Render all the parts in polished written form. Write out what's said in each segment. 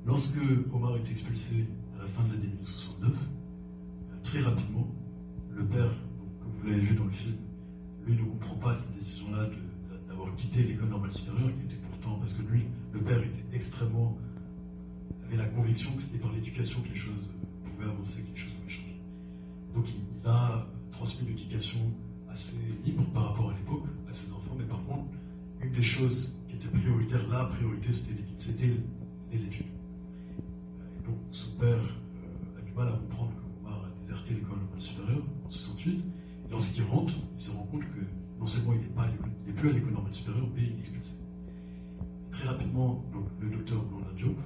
Lorsque Omar est expulsé à la fin de l'année 1969, très rapidement, le père, comme vous l'avez vu dans le film, lui ne comprend pas cette décision-là d'avoir quitté l'école normale supérieure, qui était pourtant, parce que lui, le père était extrêmement, avait la conviction que c'était par l'éducation que les choses pouvaient avancer, que les choses pouvaient changer. Donc il a transmis une éducation assez libre par rapport à l'époque à ses enfants, mais par contre, une des choses qui était prioritaire, la priorité, c'était les études. Et donc son père a du mal à comprendre qu'Omar a déserté l'école normale supérieure en 68. Et lorsqu'il rentre, il se rend compte que non seulement il n'est plus à l'école normale supérieure, mais il est expulsé. Et très rapidement, donc, le docteur Blondin Diop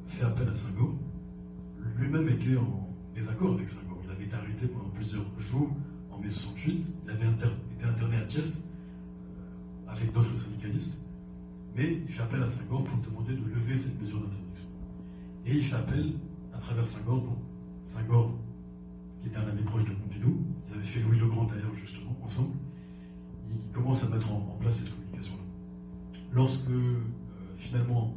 fait appel à Senghor. Lui-même était en désaccord avec Senghor. Il avait été arrêté pendant plusieurs jours en mai 68. Il avait été interné à Thiès avec d'autres syndicalistes. Mais il fait appel à Senghor pour demander de lever cette mesure d'interdiction. Et il fait appel à travers Senghor. Donc, Senghor, qui était un ami proche de Pompidou, ils avaient fait Louis le Grand d'ailleurs, justement, ensemble. Il commence à mettre en place cette communication-là. Lorsque, finalement,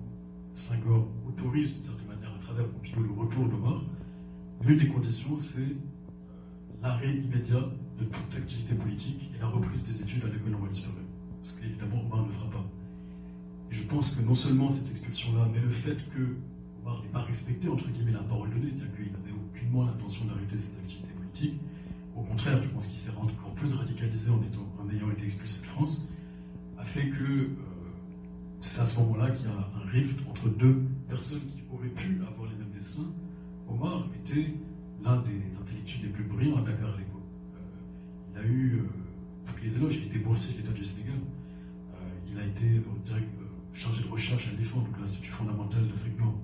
Senghor autorise d'une certaine manière à travers Pompidou le retour d'Omar, l'une des conditions, c'est l'arrêt immédiat de toute activité politique et la reprise des études à l'école normale supérieure. Ce qu'évidemment Omar ne fera pas. Et je pense que non seulement cette expulsion-là, mais le fait que Omar n'ait pas respecté, entre guillemets, la parole donnée, bien qu'il n'avait aucunement l'intention d'arrêter ses activités politiques, au contraire, je pense qu'il s'est rendu encore plus radicalisé en ayant été expulsé de France, a fait que c'est à ce moment-là qu'il y a un rift entre deux personnes qui auraient pu avoir les mêmes destins. Omar était l'un des intellectuels les plus brillants à Dakar à l'époque. Il a eu tous les éloges, il était boursier de l'État du Sénégal. Il a été chargé de recherche à l'IFAN, donc l'Institut fondamental d'Afrique Nord.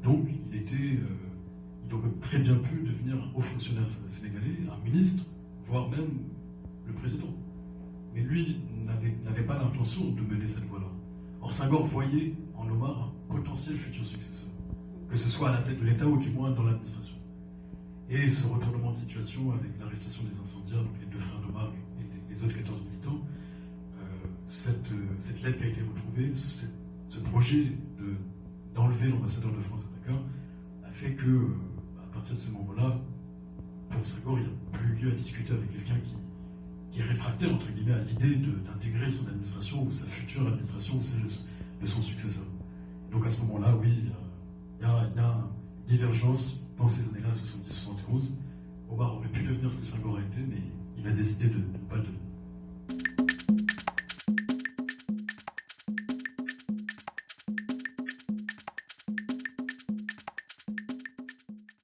Donc il aurait très bien pu devenir un haut fonctionnaire sénégalais, un ministre, voire même le président. Mais lui n'avait pas l'intention de mener cette voie-là. Or, Senghor voyait en Omar un potentiel futur successeur, que ce soit à la tête de l'État ou du moins dans l'administration. Et ce retournement de situation avec l'arrestation des incendiaires, donc les deux frères d'Omar et les autres 14 militants, cette lettre qui a été retrouvée, ce projet d'enlever l'ambassadeur de France à Dakar, a fait que, à partir de ce moment-là, pour Senghor, il n'y a plus lieu à discuter avec quelqu'un qui est réfractaire, entre guillemets, à l'idée d'intégrer son administration ou sa future administration ou celle de son successeur. Donc à ce moment-là, oui, il y a une divergence dans ces années-là, 70-71. Omar aurait pu devenir ce que Senghor a été, mais il a décidé de ne pas le devenir.